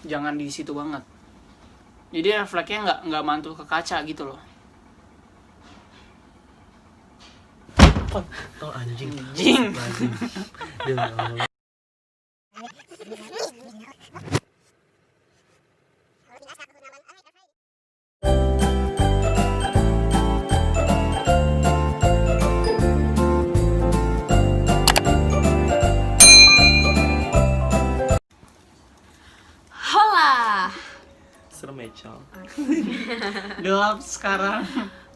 jangan di situ banget. Jadi refleksnya nggak mantul ke kaca gitu loh. Oh anjing. Jing. Demi Allah. Hola. Serem ya, Col. Gelap sekarang.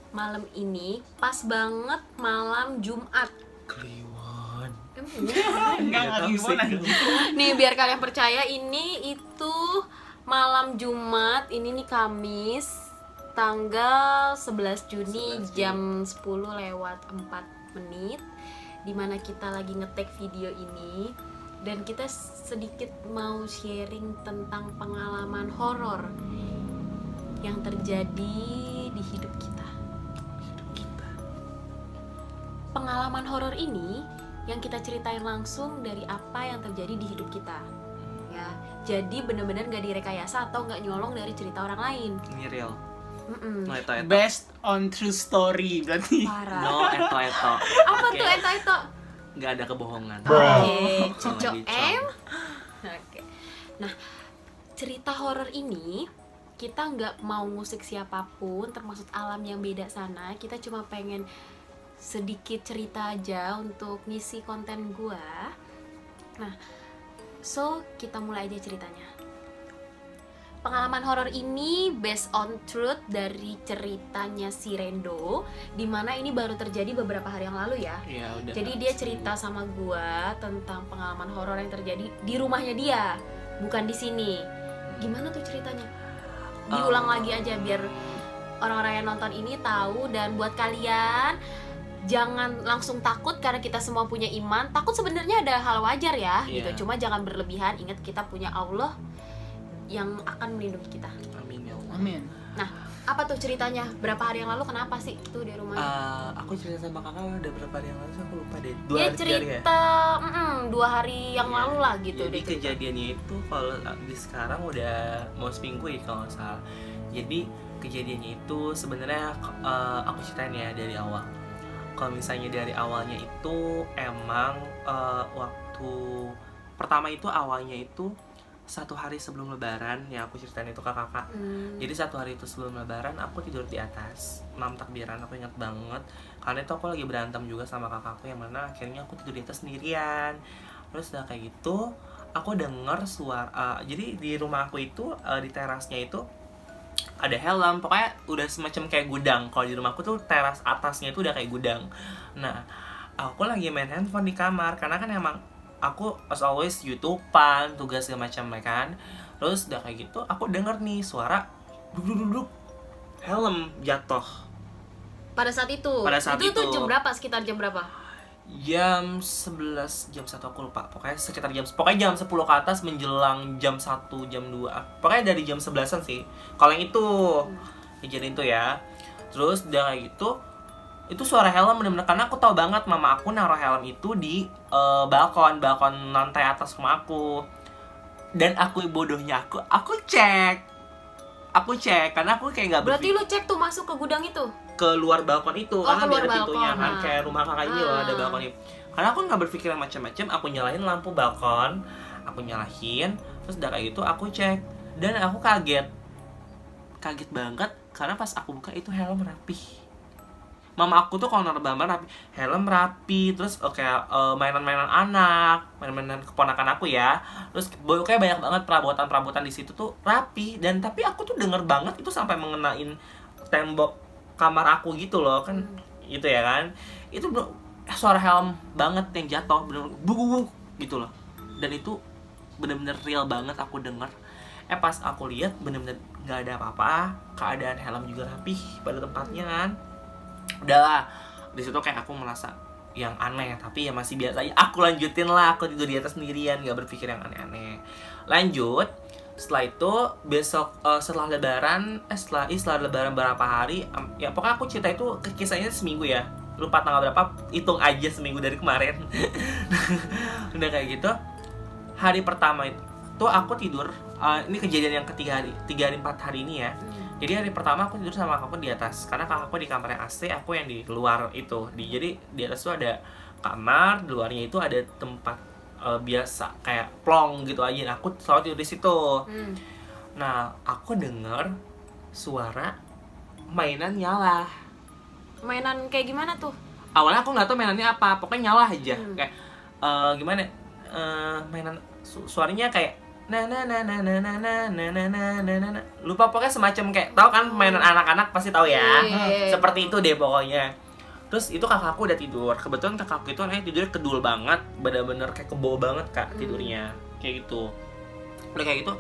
Malam ini pas banget malam Jumat. Kliwon. Enggak gimana. Nih biar kalian percaya ini itu malam Jumat, ini nih Kamis tanggal 11 Juni jam 10:04 dimana kita lagi ngetek video ini dan kita sedikit mau sharing tentang pengalaman horor yang terjadi di hidup kita. Pengalaman horor ini yang kita ceritain langsung dari apa yang terjadi di hidup kita, ya. Jadi benar-benar nggak direkayasa atau nggak nyolong dari cerita orang lain. Ini real. Mm-mm. No, eto. Based on true story berarti. Parah. No, eto. Apa tuh itu? Nggak ada kebohongan. Oke, cocok Lagi, Col. Oke. Nah, cerita horor ini kita nggak mau ngusik siapapun, termasuk alam yang beda sana. Kita cuma pengen sedikit cerita aja untuk ngisi konten gua. Nah, so kita mulai aja ceritanya. Pengalaman horor ini based on truth dari ceritanya si Rendo, dimana ini baru terjadi beberapa hari yang lalu ya. Iya, udah. Jadi dia cerita sama gua tentang pengalaman horor yang terjadi di rumahnya dia, bukan di sini. Gimana tuh ceritanya? Diulang lagi aja biar orang-orang yang nonton ini tahu, dan buat kalian jangan langsung takut karena kita semua punya iman. Takut sebenarnya ada hal wajar ya, gitu. Cuma jangan berlebihan. Ingat kita punya Allah yang akan melindungi kita. Amin ya Allah. Amin. Nah, apa tuh ceritanya? Berapa hari yang lalu kenapa sih tuh di rumahnya? Aku cerita sama kakak udah berapa hari yang lalu sih, aku lupa deh. Dia cerita 2 hari yang lalu lah gitu. Jadi dia cerita. kejadiannya itu kalau di sekarang udah mau seminggu ya kalau nggak salah. Jadi kejadiannya itu sebenarnya aku ceritain ya dari awal. Kalau misalnya dari awalnya itu emang waktu pertama itu awalnya itu 1 hari sebelum lebaran ya, aku ceritain itu ke kakak. Jadi 1 hari itu sebelum lebaran aku tidur di atas malam takbiran, aku ingat banget karena itu aku lagi berantem juga sama kakakku, yang mana akhirnya aku tidur di atas sendirian. Terus udah kayak gitu aku denger suara, jadi di rumah aku itu di terasnya itu ada helm, pokoknya udah semacam kayak gudang. Kalau di rumahku tuh teras atasnya itu udah kayak gudang. Nah, aku lagi main handphone di kamar karena kan emang aku as always YouTubean, tugas segala macam ya kan. Terus udah kayak gitu aku denger nih suara duduk helm jatuh. Pada saat itu. Itu tuh jam berapa? Sekitar jam berapa? Jam 11, jam 1 aku lupa. Pokoknya sekitar jam 10 ke atas menjelang jam 1, jam 2. Pokoknya dari jam 11-an sih. Kalau yang itu kejadian itu ya. Terus udah kayak gitu itu suara helm bener-bener, karena aku tahu banget mama aku naruh helm itu di balkon lantai atas rumah aku. Dan aku bodohnya aku cek karena aku kayak nggak Berarti lu cek tuh masuk ke gudang itu? ke luar balkon itu, karena keluar ada pintunya balkon. kan, kayak rumah kakak ini loh ada balkon itu. Karena aku nggak berpikir macam-macam, aku nyalain lampu balkon, terus udah kayak gitu aku cek dan aku kaget banget karena pas aku buka itu helm rapi. Mama aku tuh kalau naruh barang rapi, helm rapi, terus kayak mainan-mainan anak, mainan-mainan keponakan aku ya. Terus kayak banyak banget perabotan di situ tuh rapi, dan tapi aku tuh denger banget itu sampai mengenain tembok kamar aku gitu loh kan. Gitu ya kan. Itu suara helm banget yang jatuh, bener-bener buk gitu loh. Dan itu bener-bener real banget aku denger. Pas aku lihat bener-bener nggak ada apa-apa, keadaan helm juga rapi pada tempatnya kan. Udahlah, di situ kayak aku merasa yang aneh, tapi ya masih biasa aja. Aku lanjutin lah, aku tidur di atas sendirian, nggak berpikir yang aneh-aneh. Lanjut, setelah itu besok setelah lebaran berapa hari, ya pokoknya aku cerita itu kisahnya seminggu ya, lupa tanggal berapa, hitung aja seminggu dari kemarin. Udah kayak gitu, hari pertama itu aku tidur ini kejadian yang ketiga hari 4 hari ini ya. Jadi hari pertama aku tidur sama kakakku di atas, karena kakakku di kamar yang AC, aku yang di luar itu. Jadi di atas tuh ada kamar, di luarnya itu ada tempat biasa kayak plong gitu aja. Nah, aku selalu tidur di situ. Nah, aku denger suara mainan nyala. Mainan kayak gimana tuh? Awalnya aku nggak tahu mainannya apa, pokoknya nyala aja. Kayak gimana? Mainan suaranya kayak lupa, pokoknya semacam kayak, tahu kan mainan anak-anak pasti tahu ya. Seperti itu deh pokoknya. Terus itu kakakku udah tidur. Kebetulan kakakku itu anaknya tidurnya kedul banget, bener-bener kayak kebo banget Kak tidurnya. Kayak gitu. Udah kayak gitu,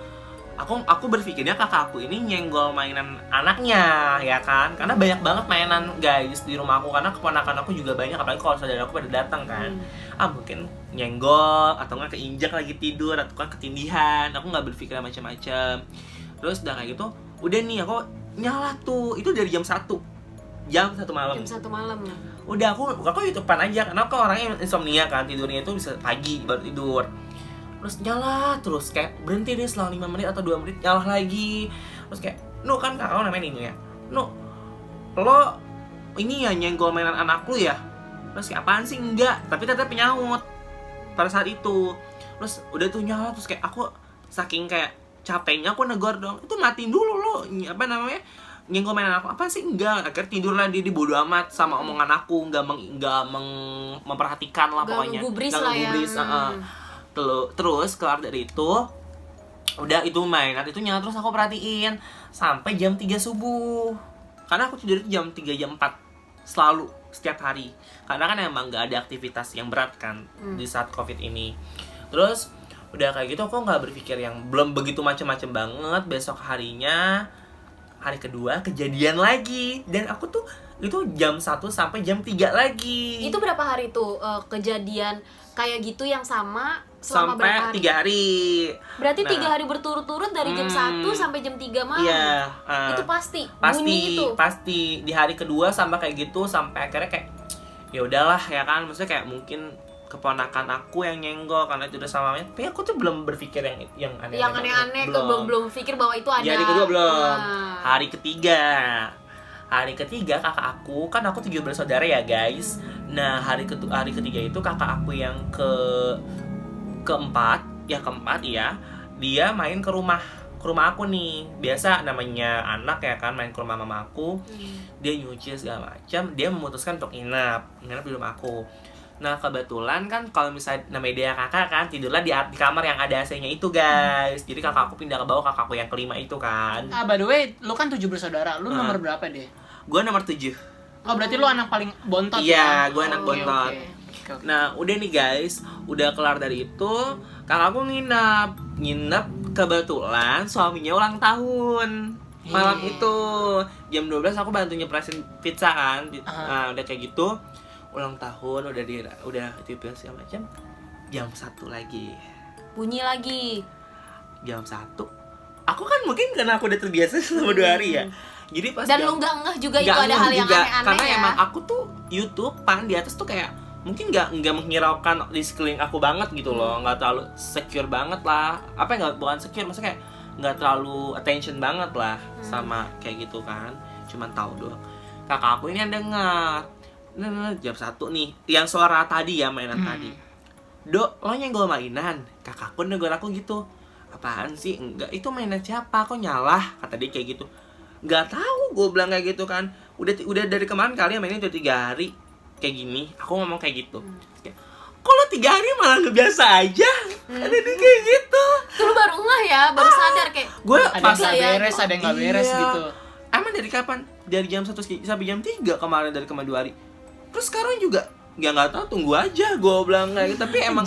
aku berpikirnya kakakku ini nyenggol mainan anaknya ya kan, karena banyak banget mainan guys di rumah aku, karena keponakan aku juga banyak, apalagi kalau saudara aku pada datang kan. Mungkin nyenggol atau nggak keinjak lagi tidur atau kan ketindihan. Aku nggak berpikir macam-macam. Terus udah kayak gitu, udah nih aku nyala tuh, itu dari jam 1 malam. Jam 1 malam. Udah aku YouTubean aja, karena aku orangnya insomnia kan, tidurnya itu bisa pagi baru tidur. Terus nyala terus, kayak berhenti deh selang 5 menit atau 2 menit, nyala lagi. Terus kayak, "Nu kan kakak namanya ini ya, Nu, lo ini ya nyenggol mainan anak lu ya?" Terus kayak, "Apaan sih?" "Enggak," tapi tetap penyaut pada saat itu. Terus udah tuh nyala, terus kayak aku saking kayak capeknya aku negor dong, "Itu matiin dulu lo, apa namanya, nyenggol mainan aku." "Apa sih?" "Enggak." Akhirnya tidurlah dia, bodo amat sama omongan aku, nggak memperhatikan lah pokoknya. Nggak ngegubris lah ya. Terus keluar dari itu, udah itu mainan itu nyala terus, aku perhatiin sampai jam 3 subuh. Karena aku tidur itu jam 3 jam 4 selalu setiap hari. Karena kan emang nggak ada aktivitas yang berat kan di saat Covid ini. Terus udah kayak gitu aku nggak berpikir yang belum begitu macam-macam banget. Besok harinya, hari kedua kejadian lagi, dan aku tuh itu jam 1 sampai jam 3 lagi. Itu berapa hari tuh kejadian kayak gitu yang sama selama sampai berapa hari? 3 hari. Berarti 3 hari berturut-turut dari jam 1 sampai jam 3 malam. Iya, Itu pasti bunyi itu. Pasti di hari kedua sama kayak gitu, sampai akhirnya kayak ya udahlah ya kan, maksudnya kayak mungkin keponakan aku yang nyenggol karena itu udah sama mamanya. Tapi aku tuh belum berpikir yang aneh-aneh. Yang aneh-aneh, belum pikir bahwa itu ada. Di hari kedua belum. Hari ketiga kakak aku, kan aku 17 bersaudara ya guys. Nah hari ketiga itu kakak aku yang keempat ya, dia main ke rumah aku nih. Biasa namanya anak ya kan, main ke rumah mama aku. Dia nyuci segala macam, dia memutuskan untuk nginep di rumah aku. Nah kebetulan kan kalau misalnya namanya dia kakak kan, tidurlah di kamar yang ada AC-nya itu guys. Jadi kakak aku pindah ke bawah, kakak aku yang kelima itu kan. By the way, lu kan 7 bersaudara, lu nomor berapa deh? Gue nomor 7. Oh berarti lu anak paling bontot. Iya, ya? gue anak bontot. Okay. Nah udah nih guys, udah kelar dari itu, kakakku nginep. Kebetulan suaminya ulang tahun malam itu. Jam 12 aku bantu nyepresin pizza kan. Nah udah kayak gitu, ulang tahun udah tipis segala macam. Jam 1 lagi bunyi lagi. Jam 1 aku kan mungkin karena aku udah terbiasa selama 2 hari ya, jadi pas dan lu nggak ngeh juga itu ada hal yang aneh-aneh karena ya. emang aku tuh YouTubean di atas tuh kayak mungkin nggak menghiraukan di sekeliling aku banget gitu loh, nggak terlalu secure banget lah, bukan secure, maksudnya kayak nggak terlalu attention banget lah sama kayak gitu kan, cuman tahu doang. Kakak aku ini yang dengar, jam 1 nih, yang suara tadi ya, mainan tadi. "Dok, lo nyenggol mainan?" Kakakku negor aku gitu. "Apaan sih?" "Enggak, itu mainan siapa? Kok nyala?" Kata dia kayak gitu. "Nggak tahu," gue bilang kayak gitu kan. Udah dari kemarin kali ya, mainnya udah 3 hari kayak gini. Aku ngomong kayak gitu. "Kok lo 3 hari malah nggak biasa aja?" Ada dia kayak gitu. Tuh lu baru ngeh ya, baru sadar kayak Gue Ada yang nggak beres, ada yang nggak beres Iya. gitu. Emang dari kapan? Dari jam 1 sampai jam 3 kemarin, dari kemarin 2 hari. Terus sekarang juga ya nggak tahu, tunggu aja gue bilang kayak gitu. Tapi emang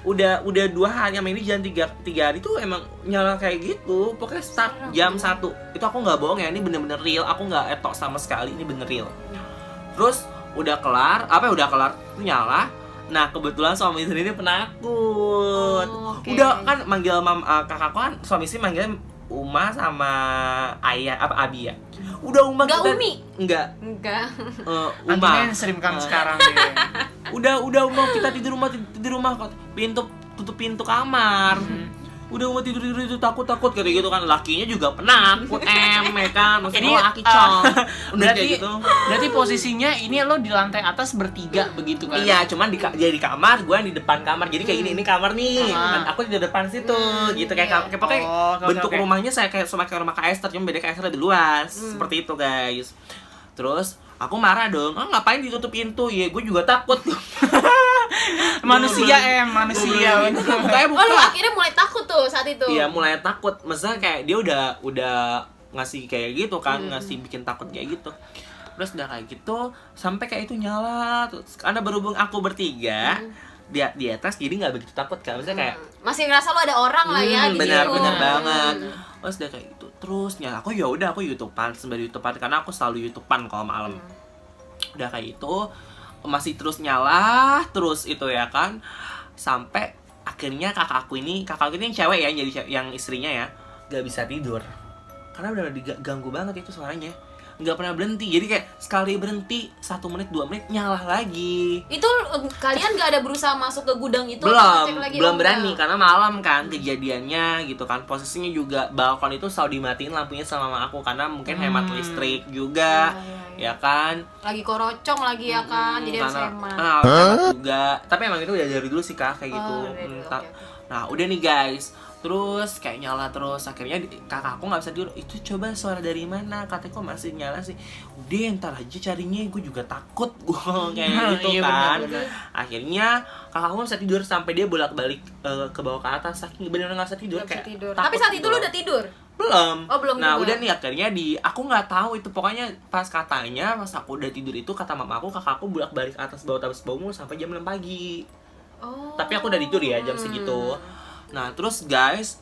udah 2 hari sama ini, jam 3 hari tuh emang nyala kayak gitu. Pokoknya start jam 1. Itu aku nggak bohong ya, ini bener-bener real. Aku nggak etok sama sekali, ini bener real. Terus udah kelar tuh nyala. Nah kebetulan suami istri ini penakut. Okay. Udah kan manggil kakakku kan, suami istri manggil Uma sama ayah Abi ya. Udah Uma Nggak kita Umi? enggak Uma. Antinya yang sering kan sekarang deh. Udah Uma kita tidur rumah kok. Tutup pintu kamar. udah mau tidur itu takut kayak gitu kan. Lakinya juga penakut ya kan. Maksudnya Ini, laki cong. Udah berarti kayak gitu. berarti posisinya ini lo di lantai atas bertiga begitu kan? Iya, cuman dia di kamar, gue yang di depan kamar. Jadi kayak gini, ini kamar nih. Ah. Aku di depan situ, gitu kayak pokoknya Oh, oke, bentuk oke. rumahnya saya kayak sama kayak rumah Kak Esther, cuma beda Kak Esther lebih luas. Seperti itu, guys. Terus aku marah dong. Ngapain ditutup pintu? Ya, gue juga takut. Manusia manusia. Bukanya Oh, lu buka. akhirnya mulai takut tuh saat itu. Iya, mulai takut. Maksudnya kayak dia udah ngasih kayak gitu kan, ngasih bikin takut kayak gitu. Terus udah kayak gitu sampai kayak itu nyala. Terus karena berhubung aku bertiga di atas, jadi nggak begitu takut kan. Maksudnya kayak Masih ngerasa lu ada orang lah ya di benar situ. benar banget. Terus udah kayak gitu. Terus nyala. Aku ya udah aku YouTubean sembari YouTubean karena aku selalu YouTubean kalau malam. Udah kayak itu masih terus nyala terus itu ya kan, sampai akhirnya kakak aku ini yang cewek ya, jadi yang istrinya ya nggak bisa tidur karena udah diganggu banget itu suaranya, nggak pernah berhenti. Jadi kayak sekali berhenti 1 menit 2 menit nyala lagi. Itu kalian gak ada berusaha masuk ke gudang itu? belum Cek lagi, belum oh, berani enggak. karena malam kan kejadiannya gitu kan. Posisinya juga balkon itu selalu dimatiin lampunya sama mama aku karena mungkin hemat listrik juga. Ya kan, Lagi korocong lagi ya kan, jadi harus karena hemat. hemat juga. Tapi emang itu udah dari dulu sih kak kayak gitu. dari dulu, Ta- oke. Nah udah nih guys, terus kayak nyala terus. Akhirnya kakak aku nggak bisa tidur. Itu coba suara dari mana? Katanya kok masih nyala sih. Udah ntar aja carinya. Gue juga takut gue kayak gitu Iya, kan. benar-benar. Akhirnya kakak aku nggak bisa tidur sampai dia bolak-balik ke bawah ke atas. Saking bener-bener nggak bisa tidur Nggak bisa kayak tidur. takut Tapi saat itu gitu lu loh. udah tidur? Belum. Oh, belum Nah, juga. udah nih akhirnya aku nggak tahu itu, pokoknya pas katanya pas aku udah tidur itu kata mama aku kakakku bolak-balik atas bawah mulu sampai jam 6 pagi. Oh. Tapi aku udah tidur ya jam segitu. Nah, terus guys,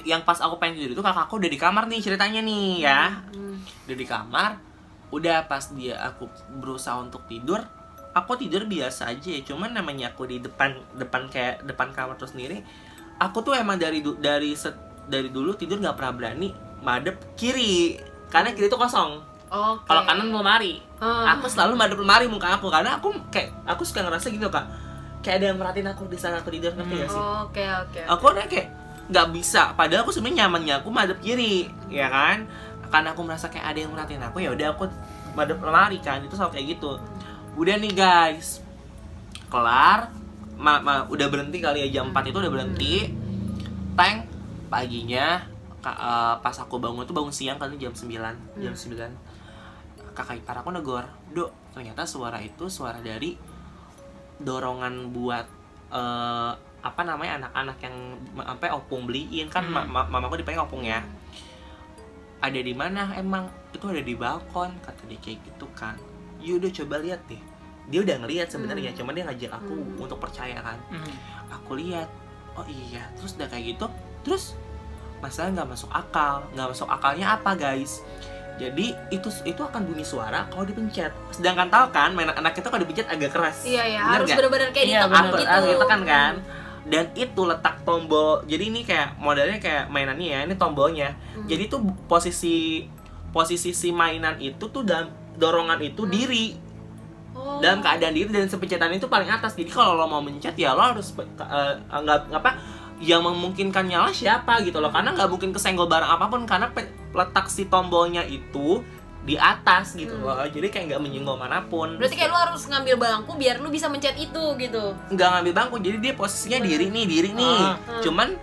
yang pas aku pengen tidur itu kakakku udah di kamar nih ceritanya nih ya. Udah di kamar. Udah pas aku berusaha untuk tidur, aku tidur biasa aja ya. Cuman namanya aku di depan kayak depan kamar terus sendiri. Aku tuh emang dari dulu tidur nggak pernah berani madep kiri karena kiri itu kosong. Oke. Kalau kanan lemari. Aku selalu madep lemari muka aku karena aku suka ngerasa gitu kak, kayak ada yang merhatiin aku di sana aku tidur, ngerti gak sih? Oke. Aku udah kayak nggak bisa, padahal aku sebenarnya nyamannya aku madep kiri ya kan, karena aku merasa kayak ada yang merhatiin aku, ya udah aku madep lemari kan, itu selalu kayak gitu. Udah nih guys, kelar udah berhenti kali ya, jam 4 itu udah berhenti. Paginya pas aku bangun tuh bangun siang kan jam 9. Kakak ipar aku negor, "Dok, ternyata suara itu suara dari dorongan buat apa namanya anak-anak yang sampai opung beliin kan." Mamaku dipanggil opung ya. "Ada di mana emang?" "Itu ada di balkon," kata dia kayak gitu kan. "Yaudah coba lihat deh." Dia udah ngelihat sebenarnya, cuman dia ngajak aku untuk percaya kan. Aku lihat, oh iya, terus udah kayak gitu, terus masalah nggak masuk akalnya apa guys? Jadi itu akan bunyi suara kalau dipencet. Sedangkan tahu kan mainan anak itu kalau dipencet agak keras. Iya, Bener harus nggak? benar-benar kayak Iya, ditekan bener. gitu. Ditekan kan. Dan itu letak tombol. Jadi ini kayak modelnya kayak mainannya ya, ini tombolnya. Jadi tuh posisi si mainan itu tuh dalam dorongan itu diri. Oh. Dalam keadaan diri dan sepencetan itu paling atas. Jadi kalau lo mau mencet ya lo harus yang memungkinkan nyala siapa gitu loh, karena nggak mungkin kesenggol barang apapun karena letak si tombolnya itu di atas gitu loh, jadi kayak nggak menyinggung manapun. Berarti kayak lu harus ngambil bangku biar lu bisa mencet itu gitu. Nggak ngambil bangku, jadi dia posisinya diri nih. Cuman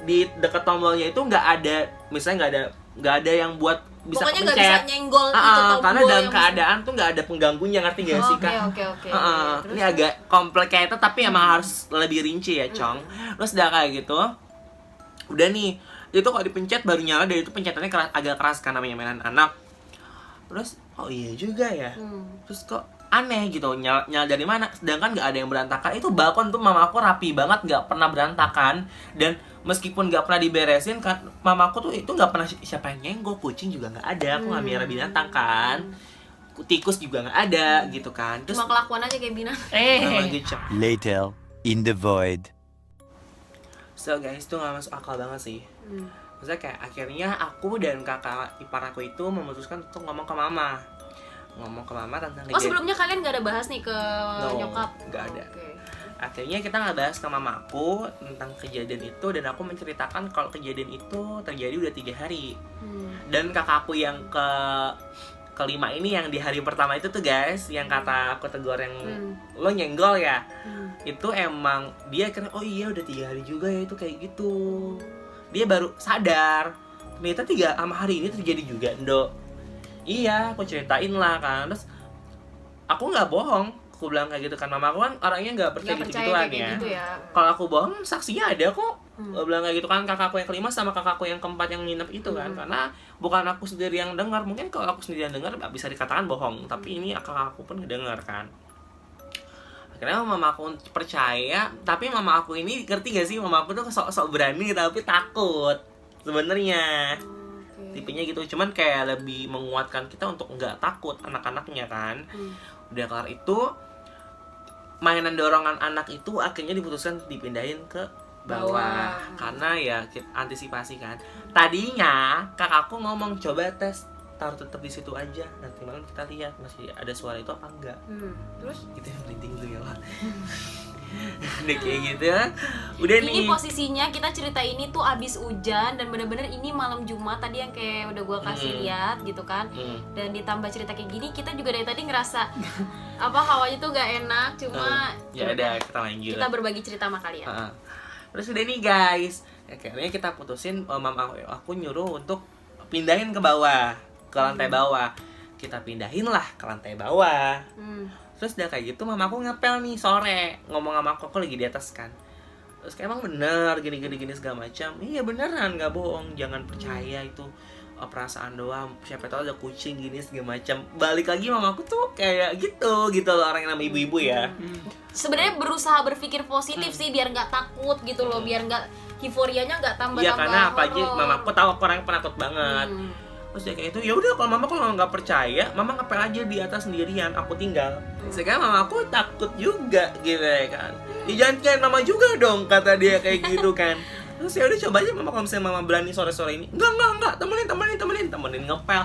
di dekat tombolnya itu nggak ada, misalnya nggak ada yang buat bisa Pokoknya nggak pencet. bisa nyenggol itu tombol Karena dalam yang keadaan tuh nggak ada pengganggunya, ngerti gak sih kak? Oke. Ini agak complicated tapi emang harus lebih rinci ya Cong. Terus udah kayak gitu, udah nih itu kalau dipencet baru nyala, dari itu pencetannya agak keras kan, namanya mainan anak. Terus oh iya juga ya, terus kok aneh gitu, nyala dari mana? Sedangkan nggak ada yang berantakan. Itu balkon tuh mama aku rapi banget, nggak pernah berantakan. Dan meskipun nggak pernah diberesin kan, mamaku tuh itu nggak pernah siapa yang nyenggol, kucing juga nggak ada, aku nggak miara binatang kan, tikus juga nggak ada gitu kan. Terus Cuma kelakuan aja kayak binatang. nama gecek. Later, in the void. So guys, itu nggak masuk akal banget sih. Maksudnya kayak akhirnya aku dan kakak ipar aku itu memutuskan untuk ngomong ke mama tentang Oh, sebelumnya kalian nggak ada bahas nih ke No, nyokap? nggak ada. Oke. Akhirnya kita ngebahas ke mamaku tentang kejadian itu, dan aku menceritakan kalau kejadian itu terjadi udah 3 hari. Dan kakakku yang kelima ini, yang di hari pertama itu tuh guys, yang kata aku tegur yang lo nyenggol ya, itu emang dia kira oh iya udah 3 hari juga ya itu kayak gitu. Dia baru sadar ternyata 3 sama hari ini terjadi juga, Ndo. Iya, aku ceritain lah kan. Terus aku nggak bohong, aku bilang kayak gitu kan. Mama aku kan orangnya nggak percaya gitu-gituan ya. Gitu ya. Kalau aku bohong, saksinya ada kok. Aku bilang kayak gitu kan, kakakku yang kelima sama kakakku yang keempat yang nginep itu kan. Karena bukan aku sendiri yang dengar. Mungkin kalau aku sendiri yang dengar bisa dikatakan bohong, tapi ini kakakku pun ngedengar kan. Akhirnya mama aku percaya, tapi mama aku ini ngerti gak sih, mama aku tuh sok-sok berani tapi takut sebenarnya. Tipenya gitu, cuman kayak lebih menguatkan kita untuk nggak takut anak-anaknya kan. Udah kelar itu, mainan dorongan anak itu akhirnya diputuskan dipindahin ke bawah. Karena ya antisipasi kan. Tadinya kakakku ngomong coba tes taruh tetap di situ aja, nanti malam kita lihat masih ada suara itu apa enggak. Terus Gitu yang penting dulu ya lah. Udah kayak gitu ya. Udah ini nih. posisinya kita cerita ini tuh abis hujan, dan bener-bener ini malam Jumat tadi yang kayak udah gua kasih lihat gitu kan. Dan ditambah cerita kayak gini, kita juga dari tadi ngerasa apa hawanya tuh gak enak. Cuma Ya udah kita lanjut. kita berbagi cerita sama kalian. Terus udah nih guys, akhirnya kita putusin, mama aku nyuruh untuk pindahin ke bawah, ke lantai bawah. Kita pindahin lah ke lantai bawah. Terus udah kayak gitu mama aku ngepel nih sore, ngomong sama aku lagi di atas kan. Terus kayak emang bener gini segala macam. Iya beneran, nggak bohong, jangan percaya itu perasaan doang, siapa tahu ada kucing gini segala macam. Balik lagi mama aku tuh kayak gitu loh, orang yang nama ibu-ibu ya. Sebenarnya berusaha berpikir positif sih, biar nggak takut gitu loh, biar nggak euforianya nggak tambah-tambah. Iya, karena apa aja horor. mama aku tahu aku orang yang penakut banget. Terus dia kayak itu, ya udah kalau nggak percaya, mama ngepel aja di atas sendirian, aku tinggal. Sekarang mama aku takut juga gitu ya kan. Ya jangan mama juga dong, kata dia kayak gitu kan. Terus ya udah coba aja mama, kalau misalnya mama berani sore-sore ini, enggak, temenin ngepel.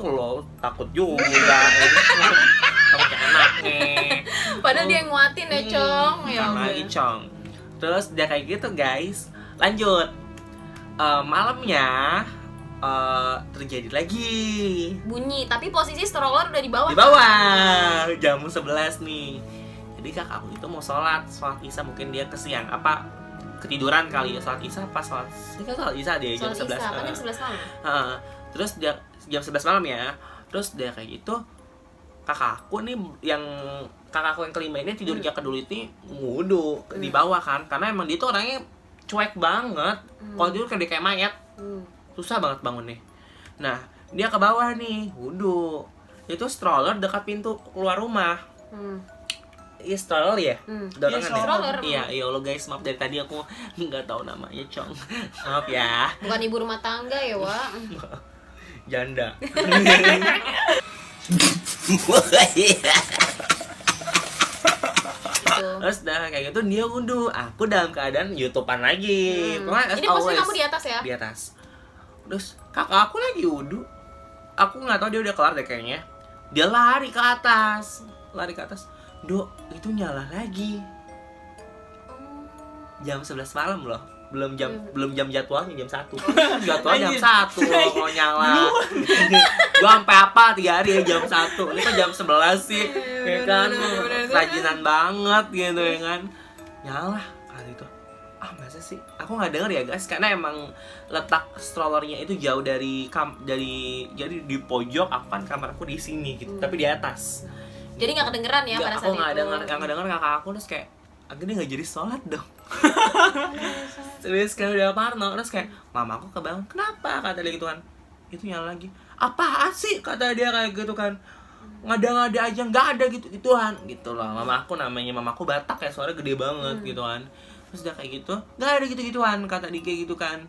Lo takut juga. Kamu kayak anaknya. Padahal dia yang nguatin ya, Cong. Ya Sama lagi Cong. Terus dia kayak gitu guys. Lanjut. Malamnya terjadi lagi bunyi, tapi posisi stroller udah di bawah. di bawah jam 11 nih. Jadi kakakku itu mau sholat isya, mungkin dia kesiang apa ketiduran kali ya, sholat isya pas sholat isya dia jam 11 kan jam 11 malam. Terus dia jam 11 malam ya. Terus dia kayak gitu, kakakku yang kelima ini tidurnya kedua itu wudhu di bawah kan, karena emang dia tuh orangnya cuek banget. Kalau tidur kayak mayat, susah banget bangun nih. Nah, dia ke bawah nih, wudhu. Itu stroller dekat pintu keluar rumah. Iya stroller ya? Dorongan Iya, ya? stroller. Iya, ya Allah guys, maaf dari tadi aku nggak tahu namanya, Cong. Maaf ya. Bukan ibu rumah tangga ya, Wak. Janda. Terus dah kayak gitu dia wudhu, aku dalam keadaan YouTubean lagi. Pokoknya as Ini posisi always, kamu di atas ya? di atas. Terus kakak aku lagi wudhu, aku nggak tahu dia udah kelar deh kayaknya. Dia lari ke atas. Dok, itu nyala lagi. Jam 11 malam loh. Belum jam jadwalnya jam 1. Jadwalnya jam 1 loh kalau nyala. Gua sampai apa 3 hari ya jam 1. Ini kan jam 11 sih. Ya kan, rajinan banget gitu ya kan. Nyala kali itu. Masa sih? Aku nggak denger ya guys, karena emang letak strollernya itu jauh dari jadi di pojok. Aku kan kamarku di sini gitu, tapi di atas. Jadi nggak kedengeran ya pada saat Aku nggak itu. denger kakak aku. Terus kayak akhirnya nggak jadi sholat dong. Terus kan udah parno. Terus kayak mama aku kebangun, kenapa kata dia gitu kan, itu nyala lagi. Apaan sih kata dia kayak gitu kan, ngada-ngada aja, nggak ada gituan gitu loh. Mama aku namanya mama aku Batak ya, suara gede banget gitu kan. Terus dia kayak gitu, nggak ada gituan kata dia kayak gitu kan,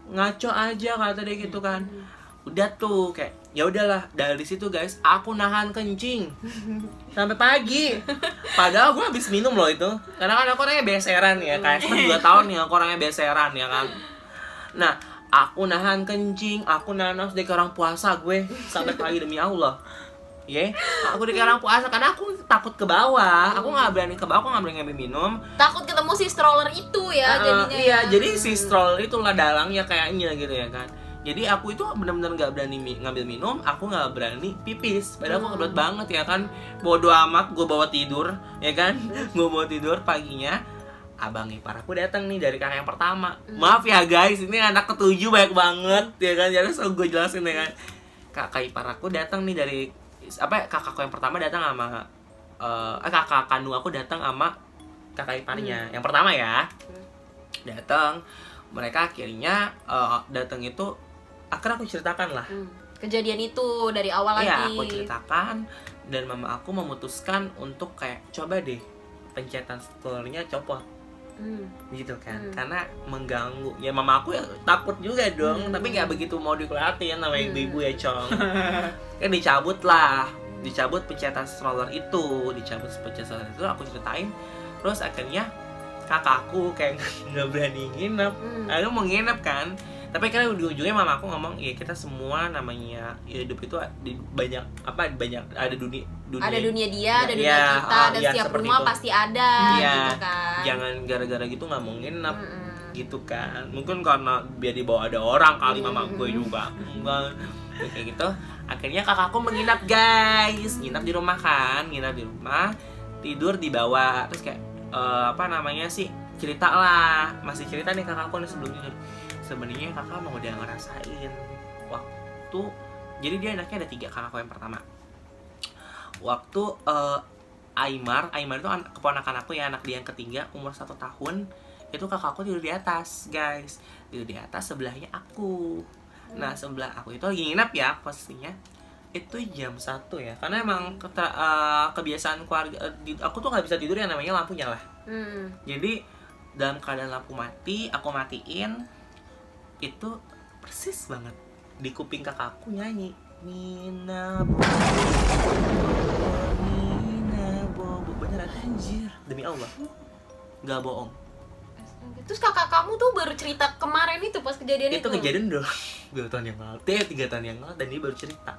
ngaco aja kata dia gitu kan. Udah tuh kayak ya udahlah, dari situ guys aku nahan kencing sampai pagi. Padahal gue habis minum loh itu, karena kan aku orangnya beseran ya, kayak 2 tahun nih aku orangnya beseran ya kan. Nah aku nahan kencing, aku nahan harus dari orang puasa gue sampai pagi demi Allah. Ya, aku dikira lampu asap karena aku takut ke bawah. Aku nggak berani ke bawah, aku nggak berani ngambil minum. Takut ketemu si stroller itu ya jadinya. Iya, ya. jadi si stroller itulah dalangnya kayaknya gitu ya kan. Jadi aku itu benar-benar nggak berani ngambil minum, aku nggak berani pipis. Padahal aku kebelet banget ya kan. Bodo amat, gue bawa tidur, ya kan. Gue bawa tidur paginya. Abang ipar aku datang nih dari kakak yang pertama. Maaf ya guys, ini anak ketujuh banyak banget ya kan. Jadi so gue jelasin ya kan. Kakak ipar aku datang nih dari kakakku yang pertama datang sama kakak kandung aku datang sama kakak iparnya yang pertama ya. Datang, mereka akhirnya datang itu akhirnya aku ceritakan lah. Kejadian itu dari awal Iya, lagi. aku ceritakan dan mama aku memutuskan untuk kayak coba deh pencetan scrollnya copot. Gitu kan, karena mengganggu ya. Mama aku ya takut juga dong, tapi nggak begitu mau dikeliatin sama ibu-ibu ya Cong. Kan dicabut pencetan stroller itu, aku ceritain. Terus akhirnya kakakku kayak nggak berani nginep. Aku mau nginep kan, tapi kan di ujungnya mama aku ngomong ya kita semua namanya hidup itu banyak ada dunia ada dunia dia, ada dunia ya, kita, dan ya, setiap seperti rumah itu. pasti ada, Iya, gitu kan. jangan gara-gara gitu nggak mau nginep gitu kan. Mungkin karena biar dibawa ada orang kali mama gue juga enggak kayak gitu. Akhirnya kakakku menginap guys, nginap di rumah, tidur di bawah. Terus kayak cerita lah, masih cerita nih kakakku nih sebelum tidur. Sebenarnya kakak mau udah ngerasain waktu, jadi dia anaknya ada 3 kakakku yang pertama. Waktu Aymar itu keponakan aku ya, anak dia yang ketiga, umur 1 tahun. Itu kakakku tidur di atas guys, tidur di atas, sebelahnya aku. Nah sebelah aku itu lagi nginep ya posisinya. Itu jam 1 ya, karena emang kebiasaan keluarga aku tuh nggak bisa tidur yang namanya lampu nyala. Jadi dalam keadaan lampu mati, aku matiin. Itu persis banget di kuping kakakku nyanyi Nina Bobo, beneran anjir, demi Allah nggak bohong. Terus kakak kamu tuh baru cerita kemarin itu pas kejadian itu? Itu kejadian udah 2 tahun yang lalu, 3 tahun yang lalu, dan dia baru cerita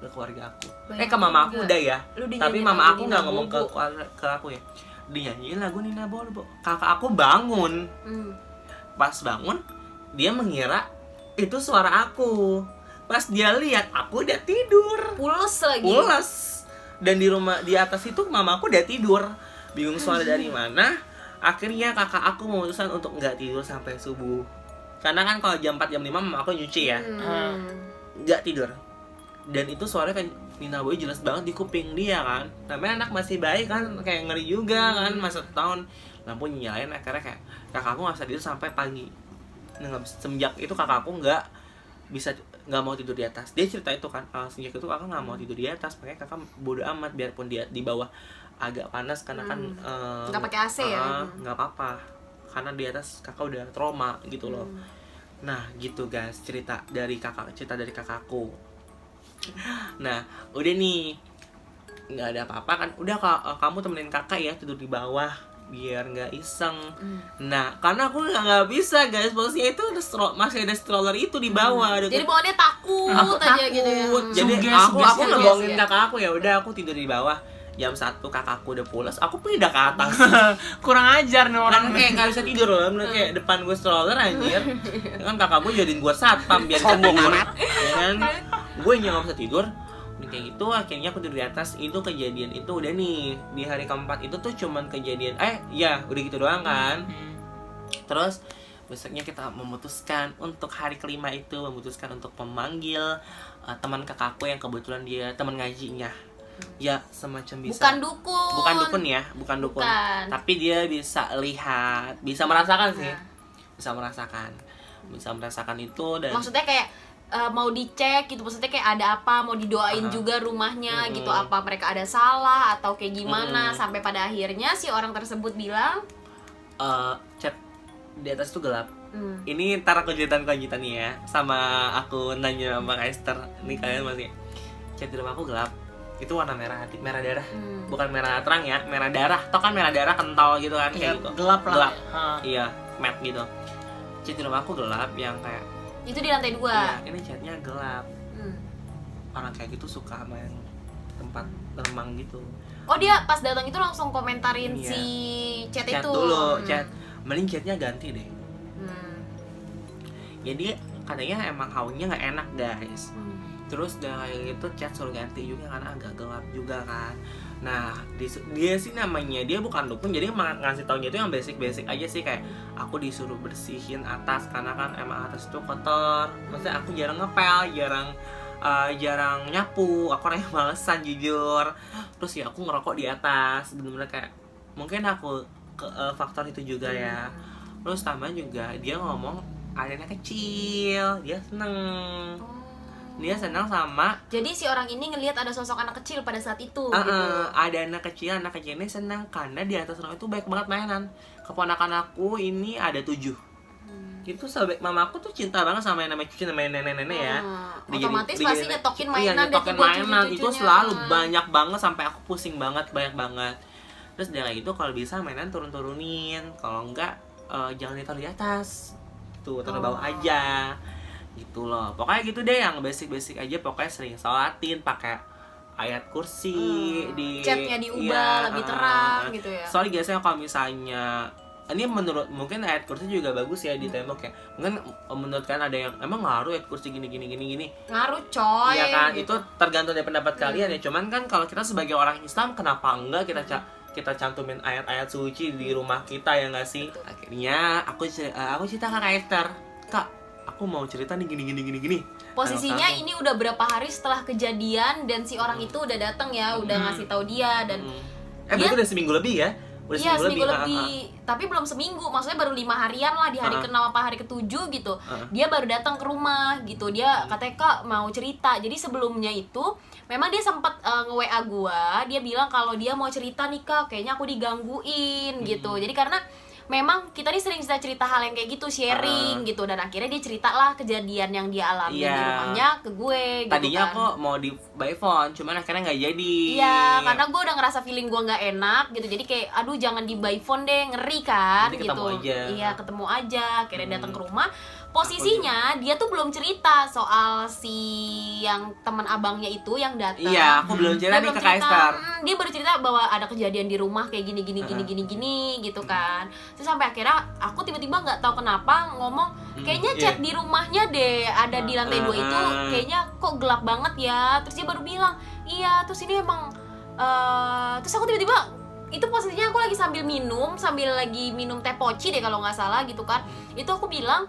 ke keluarga aku. Ke mama aku udah ya, tapi mama aku nggak ngomong ke aku ya. Dia nyanyiin lagu Nina Bobo. Kakak aku bangun, pas bangun dia mengira itu suara aku. Pas dia lihat aku udah tidur, pules. Dan di atas itu mama aku udah tidur, bingung suara dari mana. Akhirnya kakak aku memutuskan untuk nggak tidur sampai subuh, karena kan kalau jam 4 jam 5 mama aku nyuci ya. Nggak tidur. Dan itu suaranya kan Nina Boy jelas banget di kuping dia kan. Namanya anak masih bayi kan, kayak ngeri juga kan, masa 1 tahun. Lampu nyalain, akhirnya kayak kakakku nggak bisa tidur sampai pagi. Semenjak itu kakakku nggak mau tidur di atas. Dia cerita itu kan, sejak itu kakak nggak mau tidur di atas, makanya kakak bodo amat biarpun dia di bawah agak panas karena kan nggak pakai AC ya. Nggak apa-apa, karena di atas kakak udah trauma gitu loh. Nah gitu guys, cerita dari kakakku. Nah udah nih, nggak ada apa-apa kan, udah kamu temenin kakak ya tidur di bawah biar nggak iseng. Nah karena aku nggak bisa guys, posisinya itu masih ada stroller itu di bawah. Jadi bawaannya takut aja gitu ya. Jadi aku ngebohongin kakak aku, ya udah aku tidur di bawah. Jam 1 kakakku udah pulas, aku pindah ke atas. Kurang ajar nih orang. Kayak nggak bisa tidur loh, kayak depan gue stroller anjir. Kan kakak gue jadiin gue satpam biar sombong amat. Ya kan, gue nggak bisa tidur. Kayak gitu, akhirnya aku tidur di atas. Itu kejadian itu udah nih di hari keempat itu tuh cuman kejadian udah gitu doang kan. Terus besoknya kita memutuskan untuk hari kelima itu untuk memanggil teman kakakku yang kebetulan dia teman ngajinya. Ya semacam bisa bukan dukun tapi dia bisa lihat, bisa merasakan sih. Bisa merasakan itu. Dan maksudnya kayak mau dicek gitu, maksudnya kayak ada apa, mau didoain juga rumahnya gitu, apa mereka ada salah atau kayak gimana, sampai pada akhirnya si orang tersebut bilang chat di atas itu gelap. Ini ntar kejutan-kejutannya ya, sama aku nanya sama Kak Esther, ini kalian masih chat di rumah aku gelap. Itu warna merah darah, bukan merah terang ya, merah darah. Tau kan merah darah kental gitu kan, kayak gitu. Gelap lah. Iya, matte gitu. Chat di rumah aku gelap yang kayak itu di lantai 2. Iya, ini chatnya gelap. Orang kayak gitu suka sama yang tempat remang gitu. Oh dia pas datang itu langsung komentarin Iya. si chat Chat itu. dulu, chat. Mending chatnya ganti deh. Hmm. Jadi katanya emang haunya nggak enak guys. Hmm. Terus udah kayak gitu chat suruh ganti juga karena agak gelap juga kan. Nah dia sih namanya dia bukan dukun, jadi emang ngasih taunya itu yang basic aja sih, kayak aku disuruh bersihin atas karena kan emang atas itu kotor. Maksudnya aku jarang ngepel, jarang nyapu, aku orangnya malesan jujur. Terus ya aku ngerokok di atas, bener-bener kayak mungkin aku faktor itu juga ya. Terus tambah juga dia ngomong ada anak kecil, dia seneng sama Jadi si orang ini ngelihat ada sosok anak kecil pada saat itu gitu. ada anak kecil ini senang karena di atas rumah itu banyak banget mainan. Keponakan aku ini ada 7. Itu sahabat mama aku tuh cinta banget sama yang namanya cucu, namanya nenek-nenek ya. Otomatis pasti nyetokin mainan deh nyetokin tuh buat mainan itu cucu-cucunya. selalu banyak banget sampai aku pusing banget, banyak banget. Terus dia kayak gitu kalau bisa mainan turun-turunin, kalau enggak jangan ditaruh di atas. Tuh, taruh bawah aja. Gitu loh. Pokoknya gitu deh yang basic aja, pokoknya sering sholatin pakai ayat kursi di Chatnya diubah lebih terang gitu ya. Soalnya biasanya kalau misalnya ini mungkin ayat kursi juga bagus ya di tembok ya. Mungkin menurut kalian ada yang emang ngaruh ayat kursi gini. Ngaruh coy. Iya kan, gitu. itu tergantung dari pendapat kalian ya. Cuman kan kalau kita sebagai orang Islam kenapa enggak kita cantumin ayat-ayat suci di rumah kita ya nggak sih? Akhirnya aku cerita ke Kak Esther, Kak, aku mau cerita nih gini. Posisinya ini udah berapa hari setelah kejadian dan si orang itu udah datang ya, udah ngasih tahu dia dan berarti udah seminggu lebih ya? Iya seminggu lebih, tapi belum seminggu, maksudnya baru 5 harian lah di hari ke-6 apa hari ke-7 gitu. Dia baru datang ke rumah gitu, dia katanya Kak mau cerita. Jadi sebelumnya itu memang dia sempat nge-WA gua, dia bilang kalau dia mau cerita nih Kak, kayaknya aku digangguin gitu. Jadi karena memang kita nih sering cerita hal yang kayak gitu, sharing gitu, dan akhirnya dia ceritalah kejadian yang dia alami di rumahnya ke gue gitu. Tadinya kan. aku mau di by phone, cuman akhirnya nggak jadi. Iya, karena gue udah ngerasa feeling gue nggak enak gitu, jadi kayak aduh jangan di by phone deh, ngeri kan. Nanti gitu. ketemu aja. Iya, ketemu aja. Akhirnya datang ke rumah. Posisinya dia tuh belum cerita soal si yang teman abangnya itu yang datang. Iya, aku belum cerita nih ke Kak Esther. Dia baru cerita bahwa ada kejadian di rumah kayak gini gitu kan. Terus sampai akhirnya aku tiba-tiba nggak tahu kenapa ngomong kayaknya chat di rumahnya deh ada di lantai 2 itu kayaknya kok gelap banget ya. Terus dia baru bilang iya, terus ini emang terus aku tiba-tiba itu posisinya aku lagi sambil lagi minum teh poci deh kalau nggak salah gitu kan. Itu aku bilang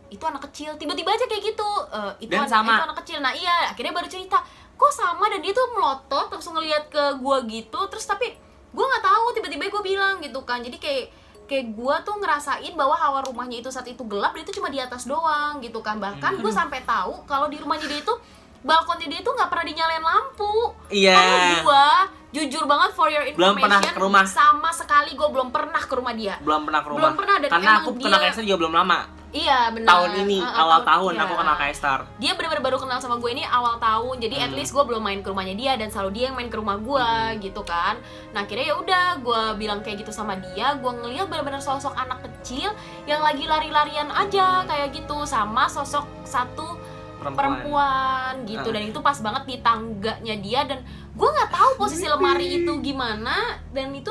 itu anak kecil, tiba-tiba aja kayak gitu. Itu anak kecil. Nah iya, akhirnya baru cerita kok sama, dan dia tuh melotot langsung ngeliat ke gua gitu. Terus tapi gua nggak tahu, tiba-tiba gua bilang gitu kan. Jadi kayak gua tuh ngerasain bahwa hawa rumahnya itu saat itu gelap, dia itu cuma di atas doang gitu kan. Bahkan gua sampai tahu kalau di rumahnya dia itu balkonnya dia tuh nggak pernah dinyalain lampu. Iya. Kalau gua jujur banget for your information, Belum pernah ke rumah. sama sekali gue belum pernah ke rumah dia. Belum pernah ke rumah. Belum pernah, dan karena emang aku kenal Kak Esther juga belum lama. Iya benar. Tahun ini, awal tahun iya. aku kenal Kak Esther. Dia benar-benar baru kenal sama gue ini awal tahun. Jadi at least gue belum main ke rumahnya dia, dan selalu dia yang main ke rumah gue gitu kan. Nah akhirnya ya udah gue bilang kayak gitu sama dia. Gue ngeliat benar-benar sosok anak kecil yang lagi lari-larian aja kayak gitu, sama sosok satu perempuan gitu. Dan itu pas banget di tangganya dia, dan gue nggak tahu posisi lemari itu gimana, dan itu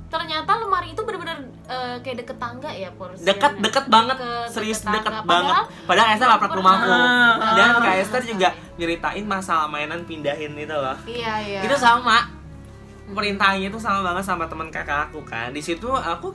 ternyata lemari itu benar-benar kayak deket tangga ya, Deket banget, serius deket banget. Padahal Esther lapor rumahku. Dan Kak Esther juga nyeritain masalah mainan pindahin itu loh. Iya. Itu sama. Perintahnya itu sama banget sama teman kakak aku kan. Di situ aku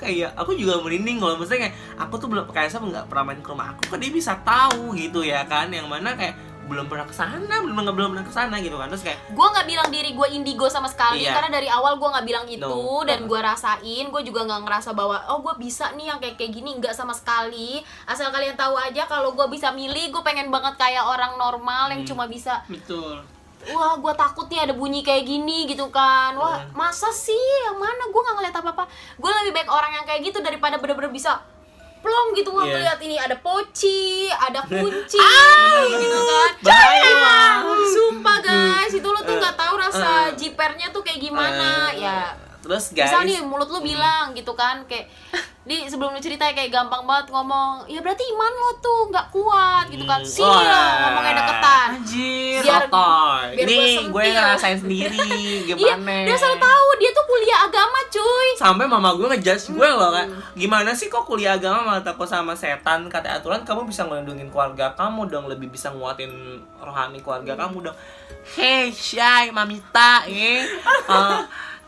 juga merinding loh. Maksudnya kayak aku tuh belum, kayak saya nggak pernah main ke rumah aku, kan dia bisa tahu gitu ya kan. Yang mana kayak belum pernah kesana, belum pernah kesana gitu kan. Terus kayak gue nggak bilang diri gue indigo sama sekali, karena dari awal gue nggak bilang itu. Dan gue rasain, gue juga nggak ngerasa bahwa oh gue bisa nih yang kayak gini, nggak sama sekali. Asal kalian tahu aja kalau gue bisa milih, gue pengen banget kayak orang normal yang cuma bisa Betul. wah gue takut nih ada bunyi kayak gini gitu kan. Wah masa sih, yang mana, gue nggak ngeliat apa-apa. Gue lebih baik orang yang kayak gitu daripada bener-bener bisa plong gitu nggak ngeliat ini ada poci, ada kunci gitu kan. bahaya. Sumpah guys, itu lo tuh nggak tahu rasa jipernya tuh kayak gimana ya. Terus guys, Misal nih mulut lu bilang gitu kan, kayak di sebelum lu cerita kayak gampang banget ngomong, ya berarti iman lo tuh nggak kuat gitu kan. Sial, ngomongnya deketan. anjir. Dia sotoy. biar Ini gua gue sentil. ngerasain sendiri Iya, gimana. dia asal tahu dia tuh kuliah agama, cuy. Sampai mama gue ngejudge gue loh kan, gimana sih kok kuliah agama malah takut sama setan, kata aturan kamu bisa ngelindungin keluarga kamu dong, lebih bisa nguatin rohani keluarga kamu dong. Hei Syai Mamita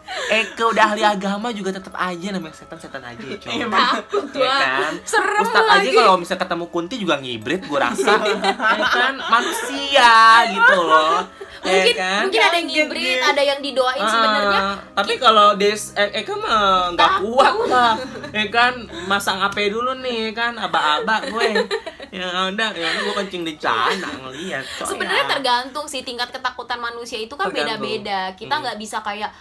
Eke udah ahli agama juga tetap aja namanya setan aja ya coy. Takut Ya gua. kan? Serem Ustadz aja lagi. kalau misalnya ketemu Kunti juga ngibrit gue rasa. Ya kan manusia gitu loh. Mungkin ada yang ngibrit, ada yang didoain sebenarnya. Tapi kalau Eka mah nggak kuat lah. Ya kan masang AP dulu nih kan aba-aba gue. Ya udah gue kencing di celana ngeliat. Sebenarnya tergantung sih tingkat ketakutan manusia itu kan Tergantung. beda-beda. Kita nggak bisa kayak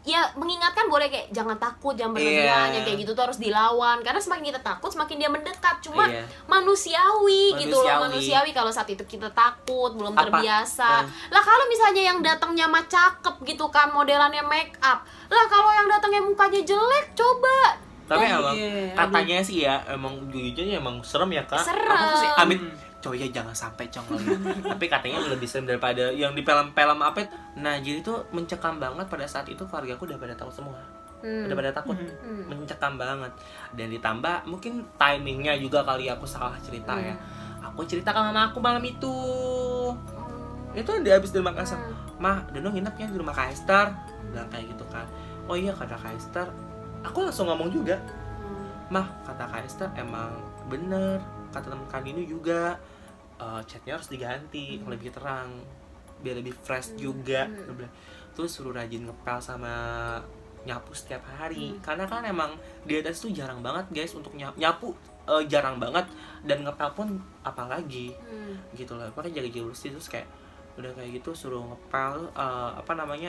ya mengingatkan boleh kayak jangan takut, jangan berlebihan, Iya. yang kayak gitu tuh harus dilawan. Karena semakin kita takut, semakin dia mendekat. Cuma Iya. manusiawi gitu loh, Manusiawi. manusiawi kalau saat itu kita takut, belum Apa? terbiasa. Lah kalau misalnya yang datangnya mah cakep gitu kan, modelannya make up. Lah kalau yang datangnya mukanya jelek, coba. Tapi Oh, emang iya, katanya sih ya emang jujurnya emang serem ya kak. Serem. Aku sih amit coy ya jangan sampai congol. Tapi katanya lebih serem daripada yang di film-film apa itu. Nah jadi tuh mencekam banget pada saat itu keluarga aku udah pada tahu semua. Udah pada takut. Mencekam banget. Dan ditambah mungkin timingnya juga kali aku salah cerita ya. Aku cerita ke mama aku malam itu. Itu dia habis dari Makassar. Mah, Dono nginepnya di rumah Kak Esther. Bilang kayak gitu kan. Oh iya kata Kak Esther. Aku langsung ngomong juga. Mah, kata Kak Esther emang bener. Kata temen Kak Nino juga. Catnya harus diganti, lebih terang. Biar lebih fresh juga. Dia bilang. Terus suruh rajin ngepel sama nyapu setiap hari. Karena kan emang di atas tuh jarang banget guys untuk nyapu. Jarang banget. Dan ngepel pun apalagi. Gitu loh. Makanya jaga bersih terus kayak udah kayak gitu suruh ngepel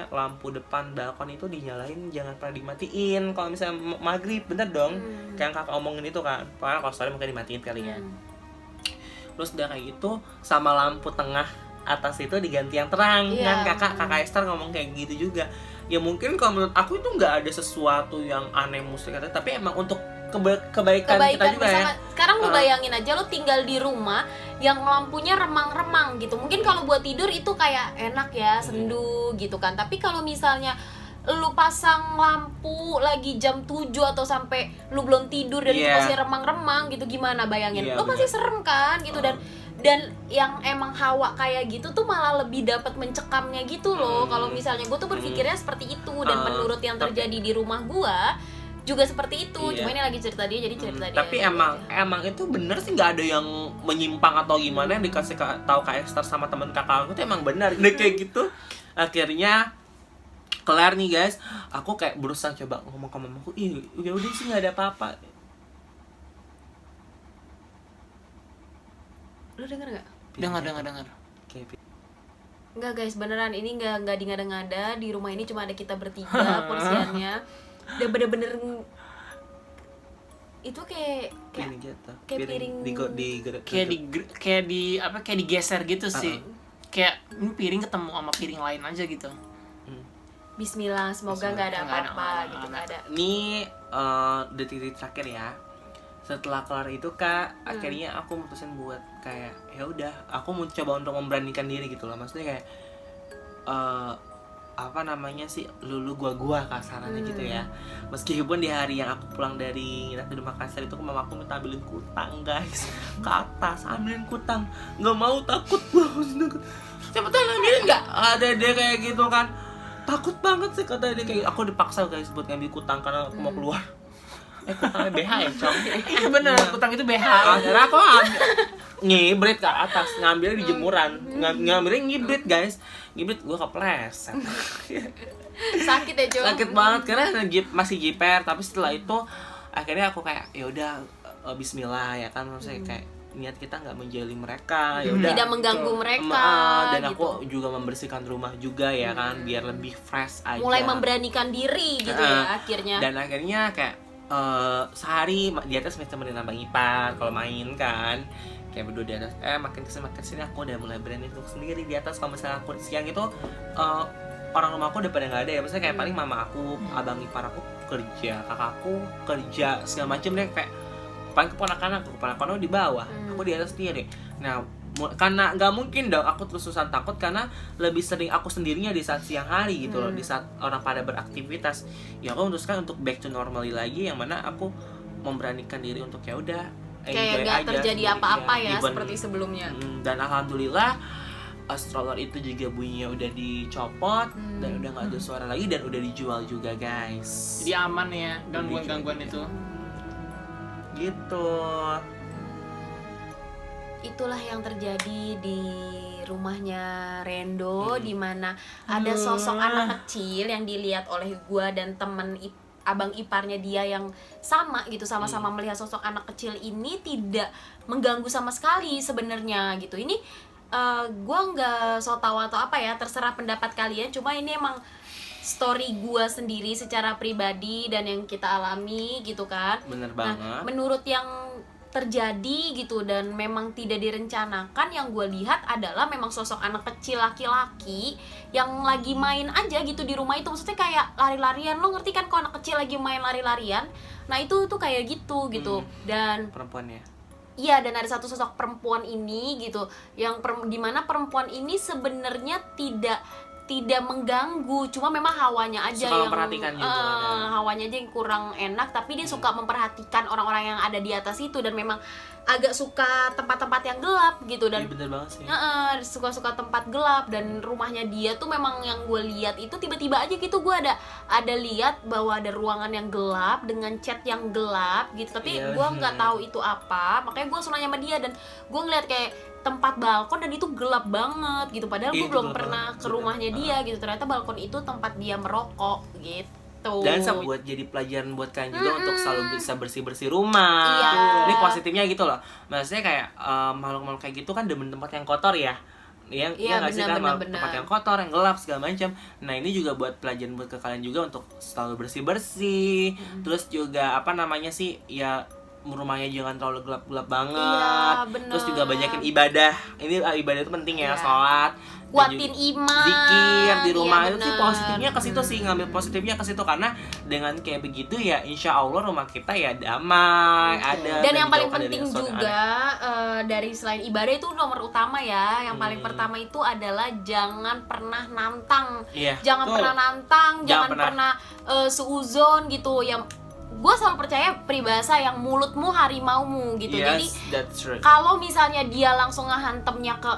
lampu depan balkon itu dinyalain, jangan pernah dimatiin kalau misalnya maghrib, bener dong kayak yang kakak omongin itu kan, pokoknya kalau sore mungkin dimatiin kali ya. Terus udah kayak gitu sama lampu tengah atas itu diganti yang terang. Iya. Kan kakak Esther ngomong kayak gitu juga. Ya mungkin kalau menurut aku itu nggak ada sesuatu yang aneh musik tapi emang untuk kebaikan kita juga bersama. ya. Sekarang lu bayangin aja lu tinggal di rumah yang lampunya remang-remang gitu. Mungkin kalau buat tidur itu kayak enak ya, sendu gitu kan. Tapi kalau misalnya lu pasang lampu lagi jam 7 atau sampai lu belum tidur dan itu Iya. masih remang-remang gitu, gimana bayangin? Iya, Lu pasti bener. serem kan gitu. Dan yang emang hawa kayak gitu tuh malah lebih dapat mencekamnya gitu loh. Kalau misalnya gue tuh berpikirnya seperti itu, dan menurut yang terjadi di rumah gua juga seperti itu. Iya. Cuma ini lagi cerita dia, jadi cerita dia. Tapi emang itu bener sih, nggak ada yang menyimpang atau gimana. Yang dikasih tahu Kak Esther sama teman kakak aku tuh emang benar. Udah kayak gitu akhirnya kelar nih guys. Aku kayak berusaha coba ngomong ke mamaku, ih udah sih nggak ada apa-apa. Lu denger gak? Dengar. Kayak Enggak guys, beneran ini enggak ngada-ngada. Di rumah ini cuma ada kita bertiga polisiannya. Dan bener-bener itu kayak piring jatuh. kayak piring Kayak digeser gitu sih. Kayak ini piring ketemu sama piring lain aja gitu. Bismillah, semoga nggak ada Nggak ada apa-apa apa-apa. gitu, nggak ada. Ini detik-detik terakhir ya. Setelah kelar itu kak, akhirnya aku mutusin buat kayak ya udah, aku mau coba untuk memberanikan diri gitu loh. Maksudnya kayak lulu gua kasarannya gitu ya. Meskipun di hari yang aku pulang dari nginap di Makassar itu mama aku minta ambilin kutang guys, ke atas ambilin kutang, nggak mau, takut banget. Cepetan ambilin nggak? Ada dia kayak gitu kan, takut banget sih kata dia kayak. Aku dipaksa guys buat ngambil kutang karena aku mau keluar. Kutangnya BH ya cong. Iya bener, kutang itu BH. Akhirnya aku ngibrit ke atas, ngambil di jemuran, ngambilnya ngibrit guys, ngibrit gue kepleset. Sakit ya, Cok. Sakit banget karena masih jiper. Tapi setelah itu akhirnya aku kayak ya udah Bismillah ya kan, maksudnya kayak niat kita nggak menjali mereka, ya udah Tidak mengganggu mereka dan gitu. aku juga membersihkan rumah juga ya kan, biar lebih fresh aja. Mulai memberanikan diri gitu ya akhirnya. Dan akhirnya kayak sehari di atas masih temenin abang ipar kalau main kan, kayak berdua di atas. Makin kesini aku udah mulai berani untuk sendiri di atas. Kalau misalnya aku siang itu orang rumah aku udah pada nggak ada ya, maksudnya kayak paling mama aku, abang ipar aku kerja, kakakku kerja segala macem deh, kayak paling keponakan aku di bawah, aku di atas sendiri. Nah Karena nggak mungkin dong aku terus-terusan takut, karena lebih sering aku sendirinya di saat siang hari gitu loh, di saat orang pada beraktivitas. Ya aku memutuskan untuk back to normally lagi, yang mana aku memberanikan diri untuk ya udah Kayak enjoy nggak aja terjadi sendiri, apa-apa ya even- seperti sebelumnya. Dan alhamdulillah stroller itu juga bunyinya udah dicopot dan udah nggak ada suara lagi dan udah dijual juga guys. Jadi aman ya gangguan-gangguan itu. Gitu. Itulah yang terjadi di rumahnya Rendo, di mana ada sosok anak kecil yang dilihat oleh gua dan temen abang iparnya dia yang sama gitu, sama-sama melihat sosok anak kecil ini tidak mengganggu sama sekali sebenarnya gitu. Ini gua nggak so tahu atau apa ya, terserah pendapat kalian, cuma ini emang story gua sendiri secara pribadi dan yang kita alami gitu kan. Bener Nah, banget. menurut yang terjadi gitu dan memang tidak direncanakan, yang gue lihat adalah memang sosok anak kecil laki-laki yang lagi main aja gitu di rumah itu, maksudnya kayak lari-larian. Lo ngerti kan kalau anak kecil lagi main lari-larian? Nah itu tuh kayak gitu gitu. Dan Perempuannya. iya, dan ada satu sosok perempuan ini gitu yang dimana perempuan ini sebenarnya tidak mengganggu, cuma memang hawanya aja Suka yang memperhatikan juga kan. hawanya aja yang kurang enak, tapi dia suka memperhatikan orang-orang yang ada di atas itu dan memang agak suka tempat-tempat yang gelap gitu. Dan Iya bener banget sih. suka-suka tempat gelap, dan rumahnya dia tuh memang yang gue lihat itu tiba-tiba aja gitu, gue ada lihat bahwa ada ruangan yang gelap dengan cat yang gelap gitu, tapi Iya, gue nggak bener. tahu itu apa, makanya gue langsung nanya sama dia, dan gue ngeliat kayak tempat balkon dan itu gelap banget gitu, padahal Iya, gue itu belum gelap pernah banget. ke rumahnya dia gitu, ternyata balkon itu tempat dia merokok gitu. Dan buat jadi pelajaran buat kalian juga untuk selalu bisa bersih-bersih rumah. Iya. Ini positifnya gitu loh. Maksudnya kayak makhluk-makhluk kayak gitu kan demen tempat yang kotor ya. Yang Iya, nggak sih kan, benar. tempat yang kotor, yang gelap segala macam. Nah ini juga buat pelajaran buat ke kalian juga untuk selalu bersih-bersih. Terus juga apa namanya sih ya, rumahnya jangan terlalu gelap-gelap banget. Iya, bener. Terus juga banyakin ibadah. Ini ibadah itu penting ya, Iya. sholat. Kuatin iman, Zikir di rumah iya, itu sih bener. positifnya ke situ sih, ngambil positifnya ke situ, karena dengan kayak begitu ya insya Allah rumah kita ya damai, ada Dan yang paling dijauhkan dari penting sesuatu yang juga dari selain ibadah itu nomor utama ya, yang paling pertama itu adalah jangan pernah nantang, Iya, jangan betul. pernah nantang, Jangan jangan pernah. pernah suuzon gitu. Yang gue selalu percaya peribahasa yang mulutmu harimaumu gitu. Yes, Jadi that's right. kalau misalnya dia langsung ngehantemnya ke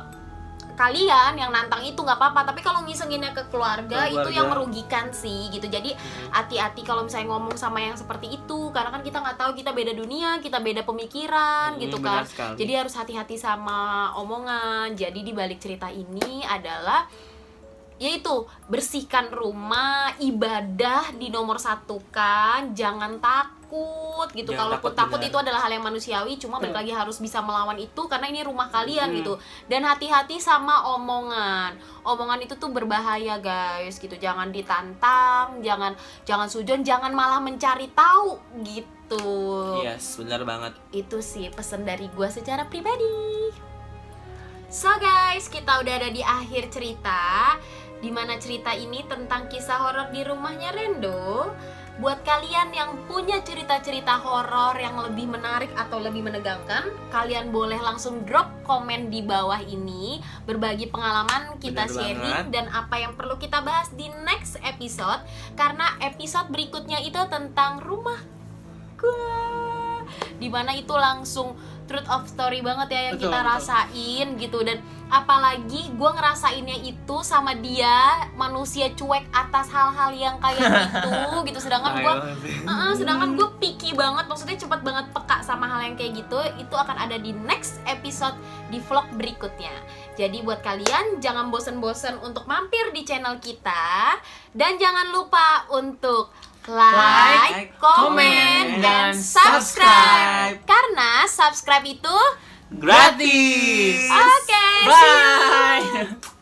kalian yang nantang itu nggak apa-apa, tapi kalau ngisenginnya ke keluarga itu yang merugikan sih gitu. Jadi hati-hati kalau misalnya ngomong sama yang seperti itu, karena kan kita nggak tahu, kita beda dunia, kita beda pemikiran gitu kan. Benar sekali. Jadi harus hati-hati sama omongan. Jadi di balik cerita ini adalah yaitu bersihkan rumah, ibadah di nomor satu kan, jangan takut gitu. Jangan Kalaupun takut, takut benar. itu adalah hal yang manusiawi, cuma balik lagi harus bisa melawan itu karena ini rumah kalian gitu. Dan hati-hati sama omongan itu tuh berbahaya guys gitu. Jangan ditantang, jangan sujon, jangan malah mencari tahu gitu. Yes, benar banget. Itu sih pesan dari gua secara pribadi. So guys, kita udah ada di akhir cerita, dimana cerita ini tentang kisah horor di rumahnya Rendo. Buat kalian yang punya cerita-cerita horor yang lebih menarik atau lebih menegangkan, kalian boleh langsung drop komen di bawah ini, berbagi pengalaman, kita Bener sharing banget. dan apa yang perlu kita bahas di next episode. Karena episode berikutnya itu tentang rumah gua, dimana itu langsung truth of story banget ya yang Betul, kita betul. rasain gitu. Dan apalagi gue ngerasainnya itu sama dia manusia cuek atas hal-hal yang kayak gitu sedangkan gue sedangkan gue picky banget, maksudnya cepet banget peka sama hal yang kayak gitu. Itu akan ada di next episode di vlog berikutnya. Jadi buat kalian jangan bosen-bosen untuk mampir di channel kita, dan jangan lupa untuk like, comment, dan subscribe. Karena subscribe itu Gratis. oke. Bye.